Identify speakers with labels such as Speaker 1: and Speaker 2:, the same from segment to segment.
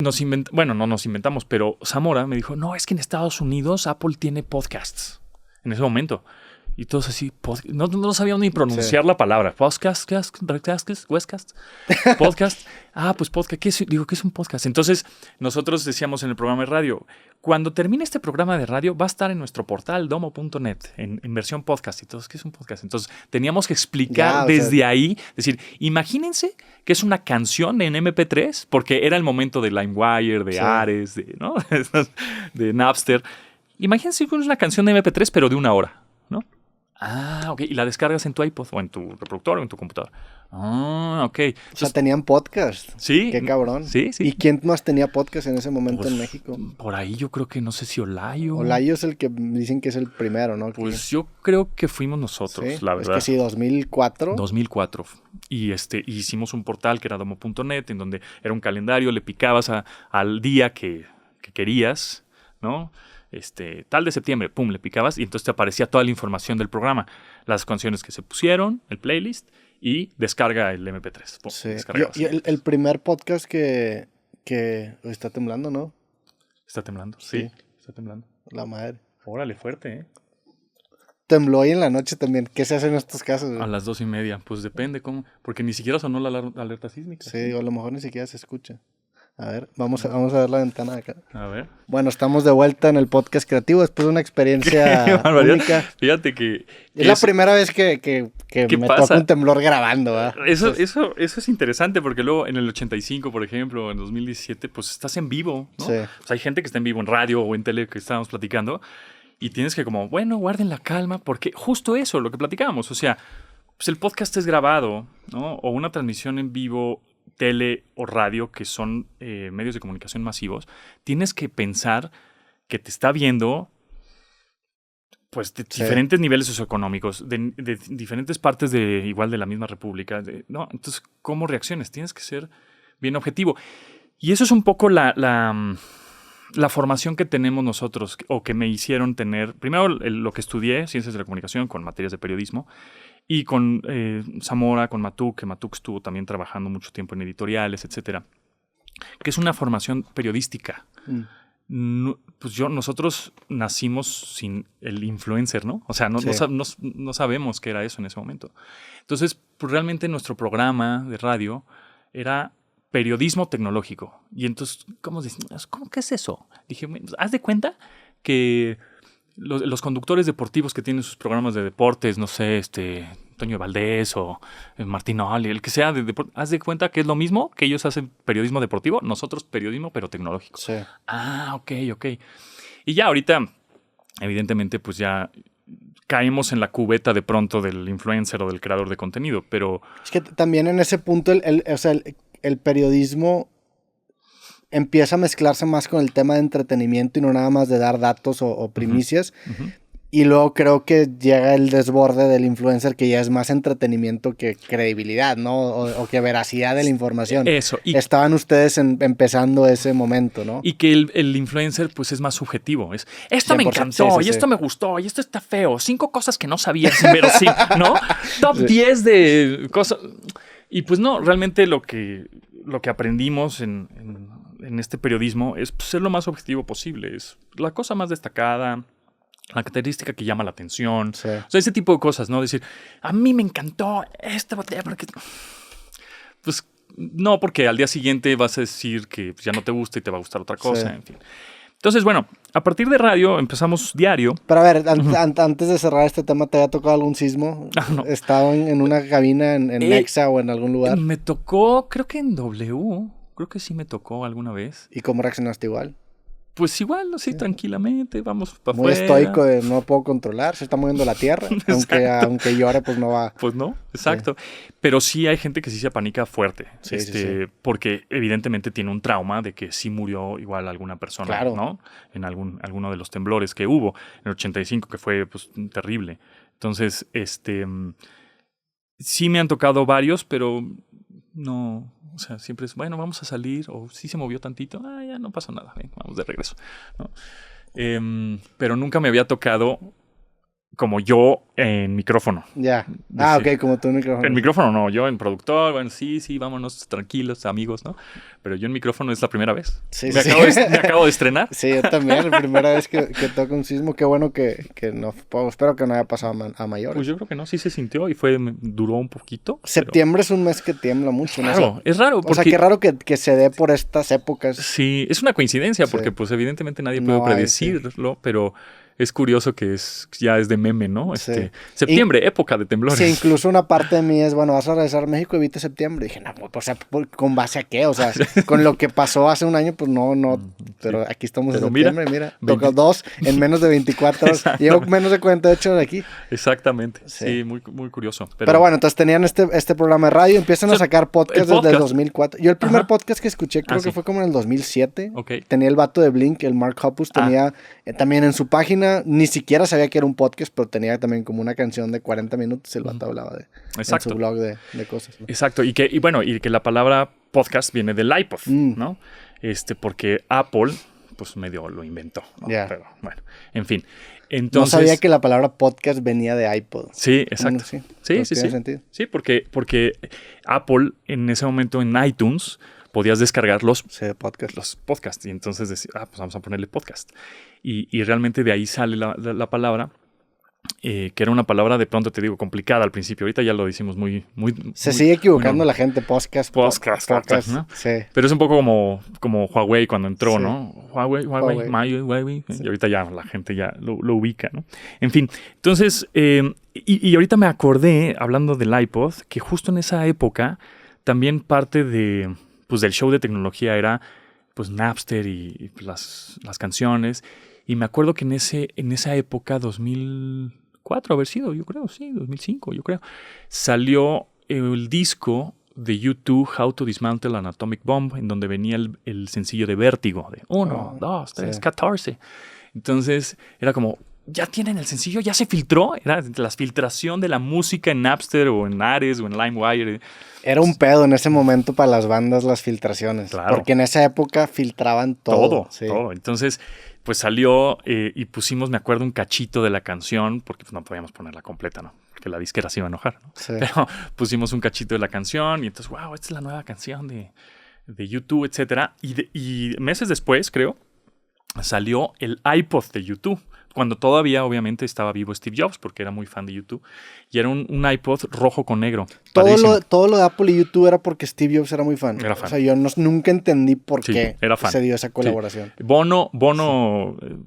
Speaker 1: no nos inventamos, pero Zamora me dijo, no, es que en Estados Unidos Apple tiene podcasts en ese momento. Y todos así, no sabíamos ni pronunciar la palabra. Podcast. Ah, pues podcast. ¿Qué es un podcast? Entonces, nosotros decíamos en el programa de radio, cuando termine este programa de radio, va a estar en nuestro portal domo.net, en versión podcast. Y todos, ¿qué es un podcast? Entonces, teníamos que explicar desde ahí, decir, imagínense que es una canción en MP3, porque era el momento de LimeWire, de Ares, ¿no? de Napster. Imagínense que es una canción de MP3, pero de 1 hora, ¿no? Ah, ok. Y la descargas en tu iPod o en tu reproductor o en tu computadora. Ah, ok. Entonces,
Speaker 2: o sea, tenían podcast.
Speaker 1: Sí.
Speaker 2: Qué cabrón.
Speaker 1: Sí.
Speaker 2: ¿Y quién más tenía podcast en ese momento en México?
Speaker 1: Por ahí yo creo que no sé si Olayo.
Speaker 2: Olayo es el que dicen que es el primero, ¿no?
Speaker 1: Pues yo creo que fuimos nosotros,
Speaker 2: ¿Sí?
Speaker 1: la verdad.
Speaker 2: Es que sí, 2004.
Speaker 1: 2004. Y hicimos un portal que era domo.net, en donde era un calendario, le picabas al día que querías, ¿no? Tal de septiembre, pum, le picabas y entonces te aparecía toda la información del programa, las canciones que se pusieron, el playlist y descarga el MP3. Pum,
Speaker 2: sí. Y el primer podcast que está temblando, ¿no?
Speaker 1: Está temblando, sí, está temblando.
Speaker 2: La madre.
Speaker 1: Órale, fuerte, ¿eh?
Speaker 2: Tembló hoy en la noche también. ¿Qué se hace en estos casos?
Speaker 1: A las 2:30, pues depende cómo, porque ni siquiera sonó la alerta sísmica.
Speaker 2: Sí, o a lo mejor ni siquiera se escucha. A ver, vamos a ver la ventana de acá.
Speaker 1: A ver.
Speaker 2: Bueno, estamos de vuelta en el podcast creativo después de una experiencia única.
Speaker 1: Fíjate que
Speaker 2: es la primera vez que me toca un temblor grabando, ¿verdad?
Speaker 1: Eso es interesante porque luego en el 85, por ejemplo, en 2017, pues estás en vivo, ¿no?
Speaker 2: Sí.
Speaker 1: O sea, hay gente que está en vivo en radio o en tele que estábamos platicando y tienes que como, bueno, guarden la calma porque justo eso, lo que platicábamos, o sea, pues el podcast es grabado, ¿no? O una transmisión en vivo, tele o radio, que son medios de comunicación masivos, tienes que pensar que te está viendo pues de diferentes niveles socioeconómicos, de diferentes partes igual de la misma república, ¿no? Entonces, ¿cómo reacciones? Tienes que ser bien objetivo. Y eso es un poco la formación que tenemos nosotros, o que me hicieron tener, primero lo que estudié, Ciencias de la Comunicación, con materias de periodismo, y con Zamora, con Matuk, que Matuk estuvo también trabajando mucho tiempo en editoriales, etcétera, que es una formación periodística. No, pues nosotros nacimos sin el influencer, ¿no? O sea, no sabemos qué era eso en ese momento. Entonces, pues realmente nuestro programa de radio era periodismo tecnológico. Y entonces, ¿cómo qué es eso? Dije, haz de cuenta que los conductores deportivos que tienen sus programas de deportes, no sé, Toño Valdés o Martín Oli, el que sea de deporte, haz de cuenta que es lo mismo, que ellos hacen periodismo deportivo, nosotros periodismo pero tecnológico.
Speaker 2: Sí.
Speaker 1: Ah, ok. Y ya ahorita, evidentemente, pues ya caemos en la cubeta de pronto del influencer o del creador de contenido, pero...
Speaker 2: Es que también en ese punto el periodismo empieza a mezclarse más con el tema de entretenimiento y no nada más de dar datos o primicias. Uh-huh. Y luego creo que llega el desborde del influencer, que ya es más entretenimiento que credibilidad, ¿no? O que veracidad de la información.
Speaker 1: Eso.
Speaker 2: Estaban ustedes empezando ese momento, ¿no?
Speaker 1: Y que el influencer pues es más subjetivo. Esto me encantó, esto me gustó, y esto está feo. 5 cosas que no sabías, pero sí, ¿no? Top 10 de cosas. Y pues no, realmente lo que aprendimos en este periodismo es ser lo más objetivo posible. Es la cosa más destacada, la característica que llama la atención.
Speaker 2: Sí.
Speaker 1: O sea, ese tipo de cosas, ¿no? Decir, a mí me encantó esta botella porque... Pues no, porque al día siguiente vas a decir que ya no te gusta y te va a gustar otra cosa, en fin. Entonces, bueno, a partir de radio empezamos diario.
Speaker 2: Pero a ver, antes de cerrar este tema, ¿te había tocado algún sismo?
Speaker 1: No.
Speaker 2: ¿Estaba en una cabina en Nexa o en algún lugar?
Speaker 1: Me tocó, creo que en W. Creo que sí me tocó alguna vez.
Speaker 2: ¿Y cómo reaccionaste igual?
Speaker 1: Pues igual, así tranquilamente, vamos para
Speaker 2: muy
Speaker 1: afuera.
Speaker 2: Muy estoico de no puedo controlar, se está moviendo la tierra. aunque llore, pues no va.
Speaker 1: Pues no, exacto. Sí. Pero sí hay gente que sí se apanica fuerte. Sí. Porque evidentemente tiene un trauma de que sí murió igual alguna persona,
Speaker 2: claro,
Speaker 1: ¿no? En alguno de los temblores que hubo. En el 85, que fue pues terrible. Entonces, sí me han tocado varios, pero no... O sea, siempre es, bueno, vamos a salir, o sí se movió tantito, ya no pasa nada, vamos de regreso, ¿no? Pero nunca me había tocado como yo en micrófono.
Speaker 2: Ya.
Speaker 1: Decir,
Speaker 2: Ok, como tú en micrófono.
Speaker 1: En micrófono no, yo en productor, bueno, sí, vámonos tranquilos, amigos, ¿no? Pero yo en micrófono es la primera vez.
Speaker 2: Sí,
Speaker 1: Me
Speaker 2: sí.
Speaker 1: acabo de estrenar.
Speaker 2: Sí, yo también, la primera vez que toco un sismo. Qué bueno que no, espero que no haya pasado a mayores.
Speaker 1: Pues yo creo que no, sí se sintió y duró un poquito.
Speaker 2: Septiembre es un mes que tiembla mucho, ¿no?
Speaker 1: Claro, es raro.
Speaker 2: O sea, qué raro que se dé por estas épocas.
Speaker 1: Sí, es una coincidencia
Speaker 2: Sí.
Speaker 1: porque pues evidentemente nadie
Speaker 2: No
Speaker 1: puede
Speaker 2: hay,
Speaker 1: predecirlo, pero es curioso que ya es de meme, ¿no?
Speaker 2: Sí.
Speaker 1: Septiembre, época de temblores.
Speaker 2: Sí, incluso una parte de mí es, bueno, vas a regresar a México, evita septiembre. Y dije, no, pues, o sea, ¿con base a qué? O sea, con lo que pasó hace un año, pues no, pero aquí estamos en septiembre, mira, toca 2 en menos de 24 horas. Llevo menos de 48 horas aquí.
Speaker 1: Exactamente,
Speaker 2: Sí.
Speaker 1: sí, muy, muy curioso.
Speaker 2: Pero bueno, entonces tenían este programa de radio, empiezan a sacar podcasts desde el 2004. Yo el primer podcast que escuché creo que fue como en el 2007.
Speaker 1: Okay.
Speaker 2: Tenía el vato de Blink, el Mark Hoppus, tenía también en su página, ni siquiera sabía que era un podcast, pero tenía también como una canción de 40 minutos, el vato hablaba en su blog de cosas, ¿no?
Speaker 1: Exacto, y que la palabra podcast viene del iPod, ¿no? Porque Apple, pues medio lo inventó, ¿no?
Speaker 2: Yeah.
Speaker 1: Pero bueno, en fin. Entonces,
Speaker 2: no sabía que la palabra podcast venía de iPod.
Speaker 1: Sí, exacto.
Speaker 2: Sí.
Speaker 1: Sí.
Speaker 2: Sentido.
Speaker 1: Sí, porque Apple en ese momento en iTunes podías descargar los podcasts y entonces decir, pues vamos a ponerle podcast. Y realmente de ahí sale la palabra, que era una palabra de pronto, te digo, complicada al principio. Ahorita ya lo decimos muy...
Speaker 2: Se sigue equivocando la gente, podcast,
Speaker 1: ¿no?
Speaker 2: Sí.
Speaker 1: Pero es un poco como Huawei cuando entró,
Speaker 2: Sí.
Speaker 1: ¿no? Huawei. Y ahorita ya la gente ya lo ubica, ¿no? En fin, entonces, y ahorita me acordé, hablando del iPod, que justo en esa época también parte del show de tecnología era pues Napster y las canciones. Y me acuerdo que en esa época, 2004 haber sido, yo creo, sí, 2005, yo creo, salió el disco de U2, How to Dismantle an Atomic Bomb, en donde venía el sencillo de Vértigo, de 1, 2, 3, 14. Entonces, era como, ya tienen el sencillo, ya se filtró, era la filtración de la música en Napster o en Ares o en LimeWire.
Speaker 2: Era un pedo en ese momento para las bandas las filtraciones.
Speaker 1: Claro.
Speaker 2: Porque en esa época filtraban todo.
Speaker 1: Todo. Entonces, pues salió y pusimos, me acuerdo, un cachito de la canción, porque pues, no podíamos ponerla completa, ¿no? Porque la disquera se iba a enojar, ¿no?
Speaker 2: Sí.
Speaker 1: Pero pusimos un cachito de la canción y entonces, wow, esta es la nueva canción de U2, etcétera. Y meses después, creo, salió el iPod de U2. Cuando todavía, obviamente, estaba vivo Steve Jobs, porque era muy fan de U2. Y era un iPod rojo con negro.
Speaker 2: Todo lo de Apple y YouTube era porque Steve Jobs era muy fan.
Speaker 1: Era fan.
Speaker 2: O sea, yo nunca entendí por qué
Speaker 1: era fan.
Speaker 2: se dio esa colaboración.
Speaker 1: Sí. Bono,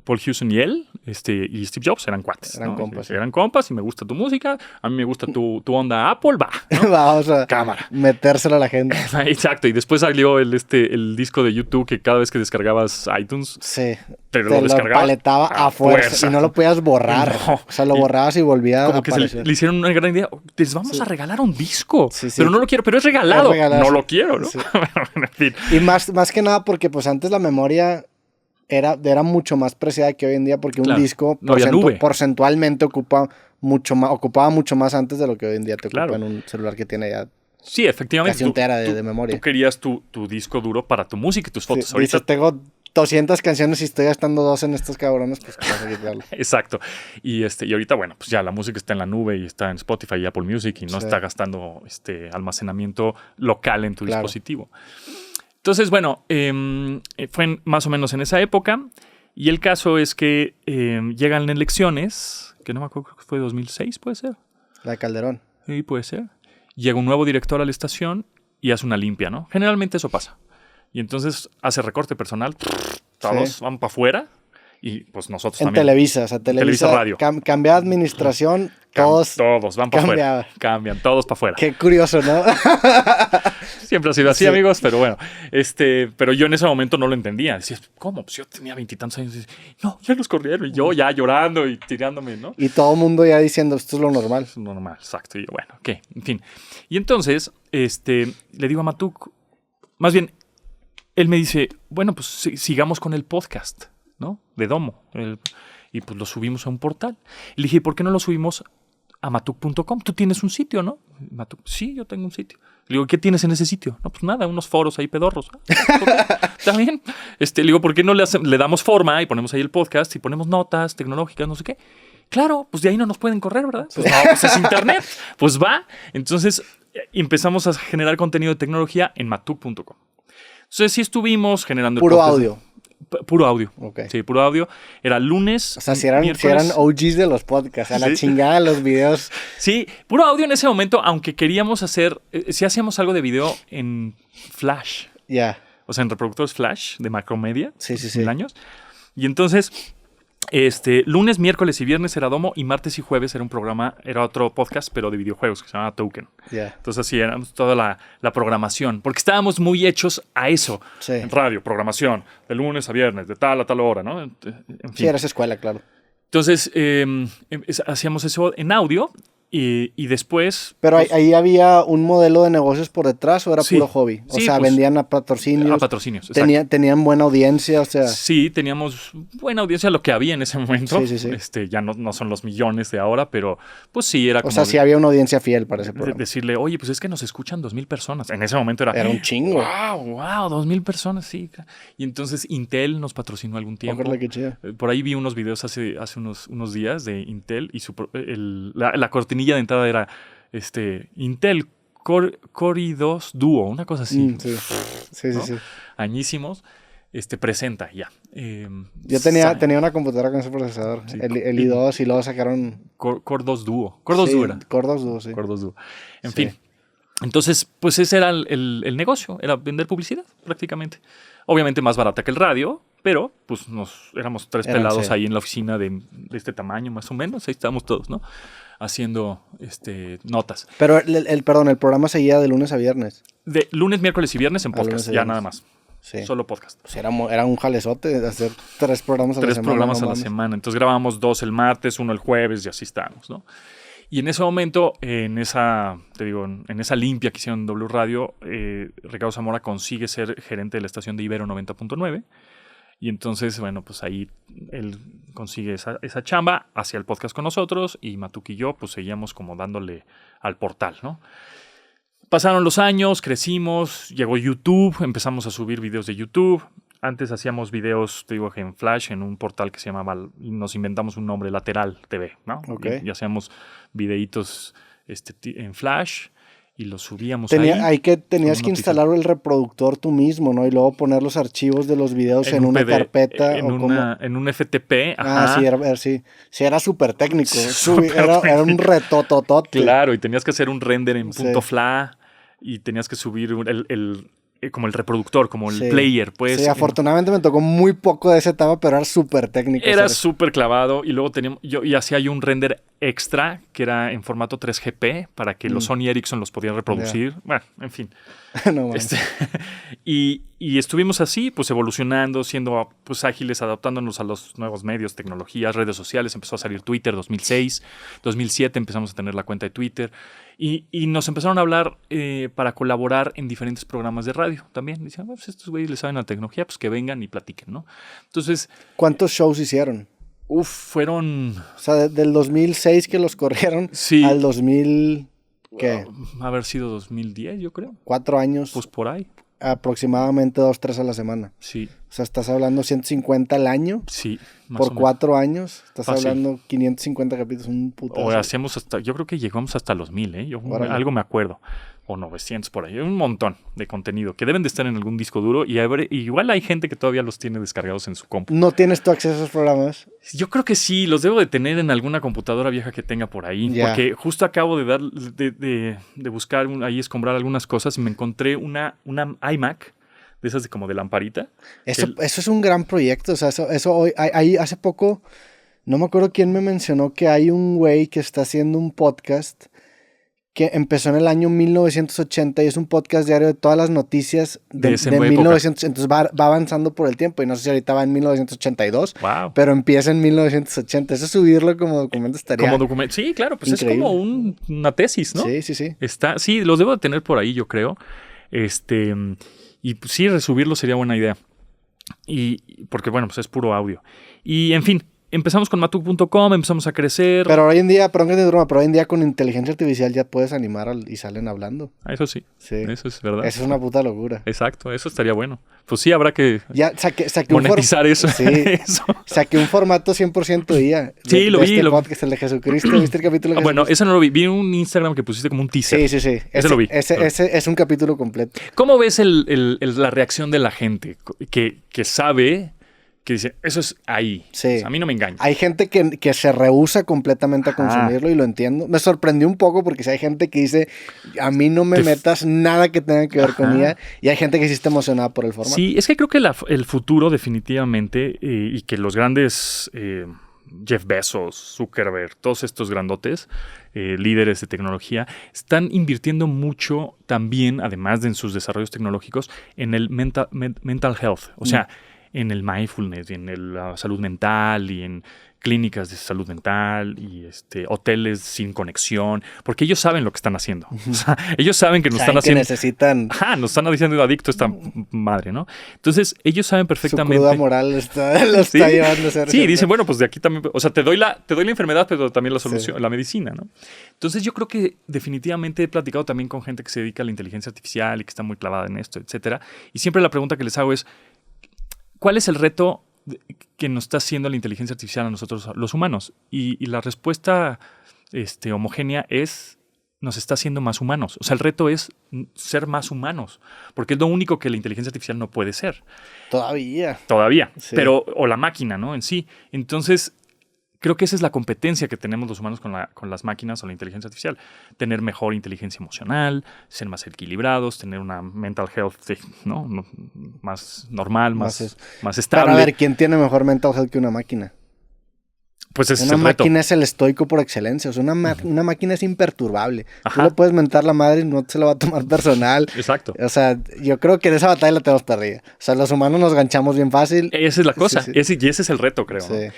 Speaker 1: Paul Hewson y él, y Steve Jobs eran cuates.
Speaker 2: Eran compas.
Speaker 1: Eran compas y me gusta tu música. A mí me gusta tu onda Apple, va. ¿no?
Speaker 2: Vamos a
Speaker 1: cámara.
Speaker 2: Metérselo a la gente.
Speaker 1: Exacto. Y después salió el disco de YouTube que cada vez que descargabas iTunes...
Speaker 2: Sí.
Speaker 1: Te lo
Speaker 2: paletaba a fuerza y no lo podías borrar. No. O sea, lo borrabas y volvía
Speaker 1: como a aparecer. Que le hicieron una gran idea. Les vamos a regalar un disco. Pero no lo quiero, pero es regalado. No lo quiero, ¿no? Sí. En fin.
Speaker 2: Y más que nada porque pues antes la memoria era mucho más preciada que hoy en día porque un disco porcentualmente ocupaba mucho más antes de lo que hoy en día te ocupa en un celular que tiene ya.
Speaker 1: Sí, efectivamente.
Speaker 2: Casi un tera de memoria.
Speaker 1: Tú querías tu disco duro para tu música y tus fotos.
Speaker 2: Sí, ahorita tengo 200 canciones y estoy gastando 2 en estos cabrones, pues vas a quitarlo.
Speaker 1: Exacto. Y ahorita, bueno, pues ya la música está en la nube y está en Spotify y Apple Music y no está gastando almacenamiento local en tu dispositivo. Entonces, bueno, fue más o menos en esa época. Y el caso es que llegan elecciones, que no me acuerdo, creo que fue 2006, ¿puede ser?
Speaker 2: La de Calderón.
Speaker 1: Sí, puede ser. Llega un nuevo director a la estación y hace una limpia, ¿no? Generalmente eso pasa. Y entonces hace recorte personal, todos van para afuera y pues nosotros
Speaker 2: en
Speaker 1: también.
Speaker 2: Televisa, o sea, Televisa Radio. Cambia administración, todos
Speaker 1: van para afuera. Cambian, todos para afuera.
Speaker 2: Qué curioso, ¿no?
Speaker 1: Siempre ha sido así, amigos, pero bueno. Pero yo en ese momento no lo entendía. Decía, ¿cómo? Pues yo tenía 20 y tantos años. No, ya los corrieron. Y yo ya llorando y tirándome, ¿no?
Speaker 2: Y todo el mundo ya diciendo, esto es lo normal.
Speaker 1: Es normal, exacto. Y bueno, ok, en fin. Y entonces, le digo a Matuk, más bien, él me dice, bueno, pues sigamos con el podcast, ¿no? De Domo. Y pues lo subimos a un portal. Y le dije, ¿por qué no lo subimos a matuk.com? Tú tienes un sitio, ¿no? Matuk, sí, yo tengo un sitio. Le digo, ¿qué tienes en ese sitio? No, pues nada, unos foros ahí pedorros. Está bien. Le digo, ¿por qué no le damos forma y ponemos ahí el podcast y ponemos notas tecnológicas, no sé qué? Claro, pues de ahí no nos pueden correr, ¿verdad? Pues no, pues es internet. Pues va. Entonces empezamos a generar contenido de tecnología en matuk.com. Entonces sí estuvimos generando...
Speaker 2: Puro audio.
Speaker 1: Puro audio.
Speaker 2: Okay.
Speaker 1: Sí, puro audio. Era lunes,
Speaker 2: o sea, si eran OGs de los podcasts, a la chingada los videos.
Speaker 1: Sí, puro audio en ese momento, aunque queríamos hacer... sí hacíamos algo de video en Flash.
Speaker 2: Ya.
Speaker 1: O sea, en reproductores Flash de Macromedia.
Speaker 2: Sí.
Speaker 1: 1000 años. Y entonces... lunes, miércoles y viernes era Domo y martes y jueves era otro podcast, pero de videojuegos que se llamaba Token.
Speaker 2: Yeah.
Speaker 1: Entonces así era toda la programación, porque estábamos muy hechos a eso.
Speaker 2: Sí.
Speaker 1: En radio, programación, de lunes a viernes, de tal a tal hora, ¿no? En fin.
Speaker 2: Sí, eras escuela, claro.
Speaker 1: Entonces hacíamos eso en audio y después...
Speaker 2: Pero pues, ahí había un modelo de negocios por detrás o era puro hobby. O sea, pues, vendían a patrocinios.
Speaker 1: A patrocinios,
Speaker 2: tenían buena audiencia, o sea.
Speaker 1: Sí, teníamos buena audiencia, lo que había en ese momento.
Speaker 2: Sí.
Speaker 1: Ya no son los millones de ahora, pero pues sí, era como...
Speaker 2: O sea, sí había una audiencia fiel para ese programa.
Speaker 1: Decirle, oye, pues es que nos escuchan 2,000 personas. En ese momento era...
Speaker 2: Era un chingo.
Speaker 1: ¡Wow! 2,000 personas, sí. Y entonces Intel nos patrocinó algún tiempo.
Speaker 2: Ojalá, qué chido.
Speaker 1: Por ahí vi unos videos hace unos días de Intel y la cortinilla de entrada era... Intel Core i2 Duo, una cosa así.
Speaker 2: Sí.
Speaker 1: Añísimos. Presenta ya.
Speaker 2: Yo tenía una computadora con ese procesador, sí, el i2, y luego sacaron...
Speaker 1: Core 2 Duo. Core 2 Duo era.
Speaker 2: Core 2 Duo, sí.
Speaker 1: Core 2 Duo. En fin. Entonces, pues ese era el negocio, era vender publicidad prácticamente. Obviamente más barata que el radio, pero pues éramos tres pelados ahí en la oficina de este tamaño más o menos. Ahí estábamos todos, ¿no? Haciendo notas.
Speaker 2: Pero el programa seguía de lunes a viernes.
Speaker 1: De lunes, miércoles y viernes en podcast, ya nada más.
Speaker 2: Sí.
Speaker 1: Solo podcast.
Speaker 2: Pues era un jalezote de hacer 3 programas a la semana.
Speaker 1: 3 programas a la semana. Entonces grabábamos 2 el martes, 1 el jueves y así estábamos, ¿no? Y en ese momento, en esa limpia que hicieron en W Radio, Ricardo Zamora consigue ser gerente de la estación de Ibero 90.9. Y entonces, bueno, pues ahí él consigue esa chamba, hacía el podcast con nosotros y Matuk y yo pues seguíamos como dándole al portal, ¿no? Pasaron los años, crecimos, llegó YouTube, empezamos a subir videos de YouTube. Antes hacíamos videos, te digo, en Flash, en un portal que se llamaba, y nos inventamos un nombre, Lateral TV, ¿no?
Speaker 2: Okay.
Speaker 1: Y hacíamos videitos en Flash y los subíamos ahí.
Speaker 2: Tenías que instalar el reproductor tú mismo, ¿no? Y luego poner los archivos de los videos en una carpeta.
Speaker 1: En un FTP.
Speaker 2: Ajá. Sí, era súper técnico. Era un retototote.
Speaker 1: Claro, y tenías que hacer un render en .fla y tenías que subir como el reproductor, como el player, pues.
Speaker 2: Sí, afortunadamente me tocó muy poco de esa etapa, pero era súper técnico.
Speaker 1: Era súper clavado y luego hacía yo un render extra que era en formato 3GP para que los Sony Ericsson los podían reproducir. Bueno, en fin.
Speaker 2: No,
Speaker 1: y estuvimos así, pues evolucionando, siendo pues ágiles, adaptándonos a los nuevos medios, tecnologías, redes sociales. Empezó a salir Twitter 2006, 2007 empezamos a tener la cuenta de Twitter y nos empezaron a hablar para colaborar en diferentes programas de radio también. Decían, pues estos güeyes le saben a la tecnología, pues que vengan y platiquen, ¿no? Entonces...
Speaker 2: ¿Cuántos shows hicieron?
Speaker 1: Fueron...
Speaker 2: O sea, del 2006 que los corrieron al 2000... ¿Qué?
Speaker 1: Haber sido 2010, yo creo.
Speaker 2: 4 años.
Speaker 1: Pues por ahí.
Speaker 2: Aproximadamente 2, 3 a la semana.
Speaker 1: Sí.
Speaker 2: O sea, estás hablando 150 al año.
Speaker 1: Sí.
Speaker 2: Por 4 años. Estás hablando 550 capítulos, un putazo.
Speaker 1: O hacemos yo creo que llegamos hasta los 1000, ¿eh? Algo me acuerdo. O 900 por ahí. Un montón de contenido que deben de estar en algún disco duro. Y igual hay gente que todavía los tiene descargados en su compu.
Speaker 2: ¿No tienes tú acceso a esos programas?
Speaker 1: Yo creo que sí. Los debo de tener en alguna computadora vieja que tenga por ahí. Yeah. Porque justo acabo de buscar ahí, escombrar algunas cosas y me encontré una iMac de esas como de lamparita.
Speaker 2: Eso es un gran proyecto. O sea, eso hoy, ahí hace poco, no me acuerdo quién me mencionó que hay un güey que está haciendo un podcast que empezó en el año 1980 y es un podcast diario de todas las noticias de 1900. Entonces va avanzando por el tiempo y no sé si ahorita va en 1982, pero empieza en 1980. Eso subirlo como documento estaría
Speaker 1: sí, claro, pues increíble. Es como una tesis, ¿no?
Speaker 2: Sí.
Speaker 1: Sí, los debo de tener por ahí, yo creo. Y pues, sí, resubirlo sería buena idea. Y porque, bueno, pues es puro audio. Y, en fin, empezamos con Matuk.com, empezamos a crecer.
Speaker 2: Pero hoy en día, perdón que te interrumpa, pero hoy en día con inteligencia artificial ya puedes animar y salen hablando.
Speaker 1: Eso sí. Eso es verdad.
Speaker 2: Eso es una puta locura.
Speaker 1: Exacto, eso estaría bueno. Pues sí, habrá que
Speaker 2: saqué
Speaker 1: monetizar eso.
Speaker 2: Sí, saqué un formato 100% IA.
Speaker 1: Sí, lo vi.
Speaker 2: Podcast, el de Jesucristo. ¿Viste el capítulo?
Speaker 1: Bueno, eso no lo vi. Vi un Instagram que pusiste como un teaser.
Speaker 2: Sí.
Speaker 1: Ese lo vi.
Speaker 2: Ese es un capítulo completo.
Speaker 1: ¿Cómo ves la reacción de la gente que sabe... que dice, eso es ahí.
Speaker 2: Sí.
Speaker 1: O sea, a mí no me engaña.
Speaker 2: Hay gente que se rehúsa completamente a consumirlo y lo entiendo. Me sorprendió un poco porque si hay gente que dice, a mí no me metas nada que tenga que ver con IA. Y hay gente que sí está emocionada por el formato.
Speaker 1: Sí, es que creo que el futuro definitivamente y que los grandes... Jeff Bezos, Zuckerberg, todos estos grandotes, líderes de tecnología, están invirtiendo mucho también, además de en sus desarrollos tecnológicos, en el mental health. O sea, en el mindfulness, y en la salud mental, y en clínicas de salud mental, y hoteles sin conexión, porque ellos saben lo que están haciendo. O sea, ellos saben que nos están haciendo...
Speaker 2: necesitan...
Speaker 1: nos están diciendo adicto a esta madre, ¿no? Entonces, ellos saben perfectamente...
Speaker 2: Su cruda moral lo está llevando a ser...
Speaker 1: Sí, dicen, bueno, pues de aquí también... O sea, te doy la enfermedad, pero también la solución, la medicina, ¿no? Entonces, yo creo que definitivamente he platicado también con gente que se dedica a la inteligencia artificial y que está muy clavada en esto, etcétera. Y siempre la pregunta que les hago es, ¿cuál es el reto que nos está haciendo la inteligencia artificial a nosotros, los humanos? Y la respuesta homogénea es, nos está haciendo más humanos. O sea, el reto es ser más humanos, porque es lo único que la inteligencia artificial no puede ser.
Speaker 2: Todavía.
Speaker 1: Sí. Pero, o la máquina, ¿no? En sí. Entonces, creo que esa es la competencia que tenemos los humanos con las máquinas o la inteligencia artificial. Tener mejor inteligencia emocional, ser más equilibrados, tener una mental health, ¿no? Más normal, más estable.
Speaker 2: Para ver, ¿quién tiene mejor mental health que una máquina?
Speaker 1: Pues ese
Speaker 2: una
Speaker 1: es el reto.
Speaker 2: máquina es el estoico por excelencia. O sea, una máquina es imperturbable.
Speaker 1: Ajá.
Speaker 2: Tú le puedes mentar la madre y no se lo va a tomar personal.
Speaker 1: Exacto.
Speaker 2: O sea, yo creo que en esa batalla la tenemos perdida. O sea, los humanos nos ganchamos bien fácil.
Speaker 1: Esa es la cosa. Sí. Y ese es el reto, creo.
Speaker 2: Sí.
Speaker 1: ¿no?